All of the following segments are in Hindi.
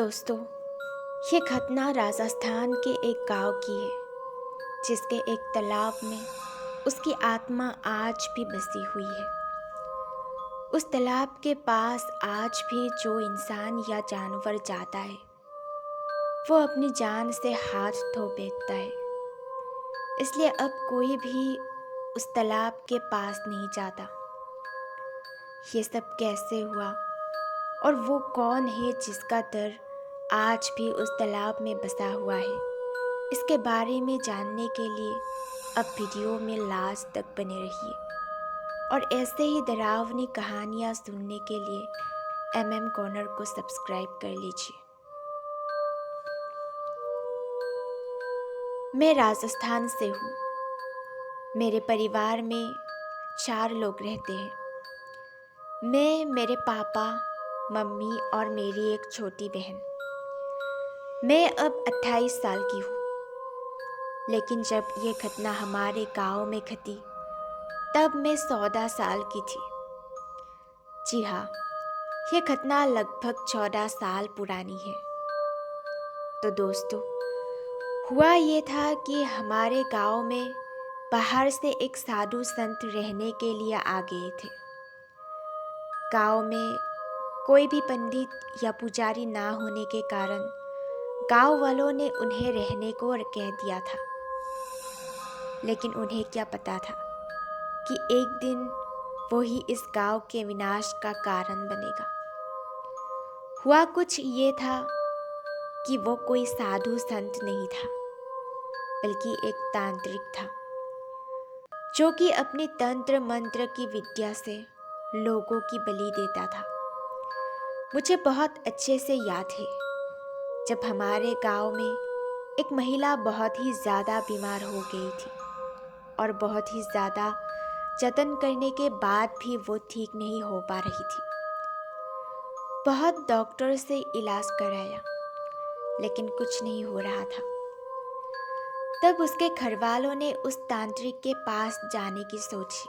दोस्तों, ये घटना राजस्थान के एक गांव की है, जिसके एक तालाब में उसकी आत्मा आज भी बसी हुई है। उस तालाब के पास आज भी जो इंसान या जानवर जाता है, वो अपनी जान से हाथ धो बैठता है। इसलिए अब कोई भी उस तालाब के पास नहीं जाता। ये सब कैसे हुआ और वो कौन है जिसका डर आज भी उस तालाब में बसा हुआ है, इसके बारे में जानने के लिए अब वीडियो में लास्ट तक बने रहिए और ऐसे ही डरावनी कहानियाँ सुनने के लिए कॉर्नर को सब्सक्राइब कर लीजिए। मैं राजस्थान से हूँ। मेरे परिवार में 4 लोग रहते हैं। मैं, मेरे पापा, मम्मी और मेरी एक छोटी बहन। मैं अब 28 साल की हूँ। लेकिन जब ये घटना हमारे गांव में घटी, तब मैं 14 साल की थी। जी हाँ, ये घटना लगभग 14 साल पुरानी है। तो दोस्तों, हुआ ये था कि हमारे गांव में बाहर से एक साधु संत रहने के लिए आ गए थे। गांव में कोई भी पंडित या पुजारी ना होने के कारण गांव वालों ने उन्हें रहने को कह दिया था। लेकिन उन्हें क्या पता था कि एक दिन वो ही इस गांव के विनाश का कारण बनेगा। हुआ कुछ ये था कि वो कोई साधु संत नहीं था, बल्कि एक तांत्रिक था, जो कि अपनी तंत्र मंत्र की विद्या से लोगों की बलि देता था। मुझे बहुत अच्छे से याद है, जब हमारे गांव में एक महिला बहुत ही ज़्यादा बीमार हो गई थी और बहुत ही ज़्यादा जतन करने के बाद भी वो ठीक नहीं हो पा रही थी। बहुत डॉक्टर से इलाज कराया, लेकिन कुछ नहीं हो रहा था। तब उसके घर वालों ने उस तांत्रिक के पास जाने की सोची,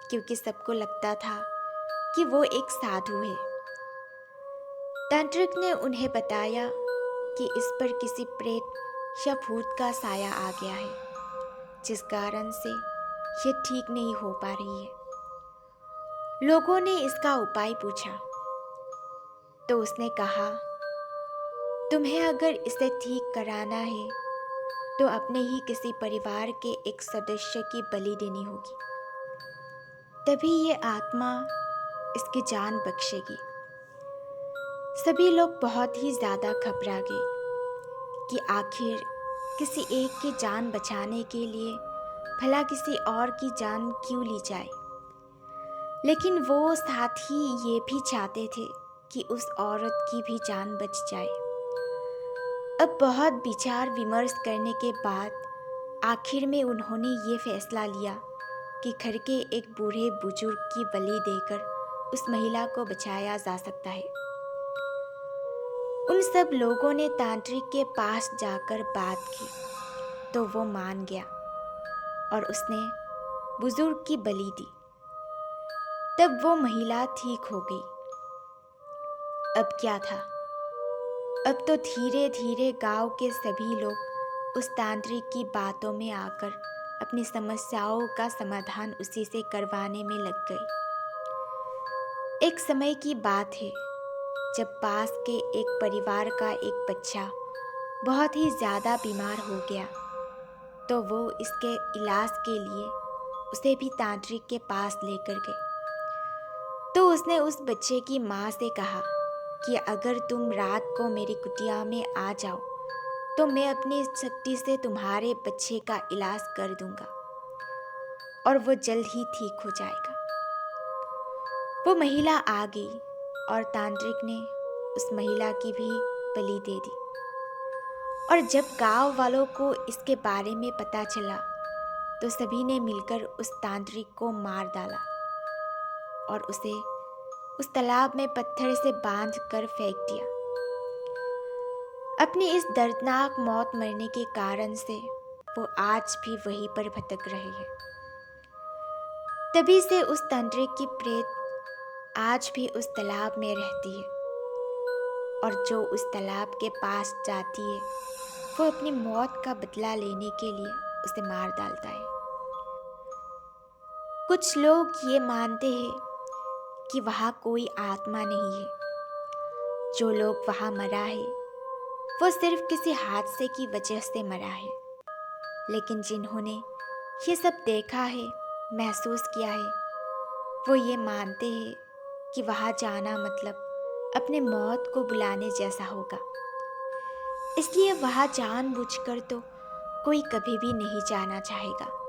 क्योंकि सबको लगता था कि वो एक साधु है। तांत्रिक ने उन्हें बताया कि इस पर किसी प्रेत या भूत का साया आ गया है, जिस कारण से ये ठीक नहीं हो पा रही है। लोगों ने इसका उपाय पूछा, तो उसने कहा, तुम्हें अगर इसे ठीक कराना है तो अपने ही किसी परिवार के एक सदस्य की बलि देनी होगी, तभी ये आत्मा इसकी जान बख्शेगी। सभी लोग बहुत ही ज़्यादा घबरा गए कि आखिर किसी एक की जान बचाने के लिए भला किसी और की जान क्यों ली जाए। लेकिन वो साथ ही ये भी चाहते थे कि उस औरत की भी जान बच जाए। अब बहुत विचार विमर्श करने के बाद आखिर में उन्होंने ये फैसला लिया कि घर के एक बूढ़े बुजुर्ग की बलि देकर उस महिला को बचाया जा सकता है। उन सब लोगों ने तांत्रिक के पास जाकर बात की, तो वो मान गया और उसने बुजुर्ग की बलि दी। तब वो महिला ठीक हो गई। अब क्या था? अब तो धीरे धीरे गांव के सभी लोग उस तांत्रिक की बातों में आकर अपनी समस्याओं का समाधान उसी से करवाने में लग गए। एक समय की बात है, जब पास के एक परिवार का एक बच्चा बहुत ही ज़्यादा बीमार हो गया, तो वो इसके इलाज के लिए उसे भी तांत्रिक के पास लेकर गए। तो उसने उस बच्चे की माँ से कहा कि अगर तुम रात को मेरी कुटिया में आ जाओ तो मैं अपनी शक्ति से तुम्हारे बच्चे का इलाज कर दूंगा और वो जल्द ही ठीक हो जाएगा। वो महिला आ गई और तांत्रिक ने उस महिला की भी बलि दे दी। और जब गांव वालों को इसके बारे में पता चला, तो सभी ने मिलकर उस तांत्रिक को मार डाला और उसे उस तालाब में पत्थर से बांध कर फेंक दिया। अपनी इस दर्दनाक मौत मरने के कारण से वो आज भी वहीं पर भटक रहे हैं। तभी से उस तांत्रिक की प्रेत आज भी उस तालाब में रहती है और जो उस तालाब के पास जाती है वो अपनी मौत का बदला लेने के लिए उसे मार डालता है। कुछ लोग ये मानते हैं कि वहाँ कोई आत्मा नहीं है। जो लोग वहाँ मरा है वो सिर्फ किसी हादसे की वजह से मरा है। लेकिन जिन्होंने ये सब देखा है, महसूस किया है, वो ये मानते हैं कि वहाँ जाना मतलब अपने मौत को बुलाने जैसा होगा। इसलिए वहाँ जानबूझकर तो कोई कभी भी नहीं जाना चाहेगा।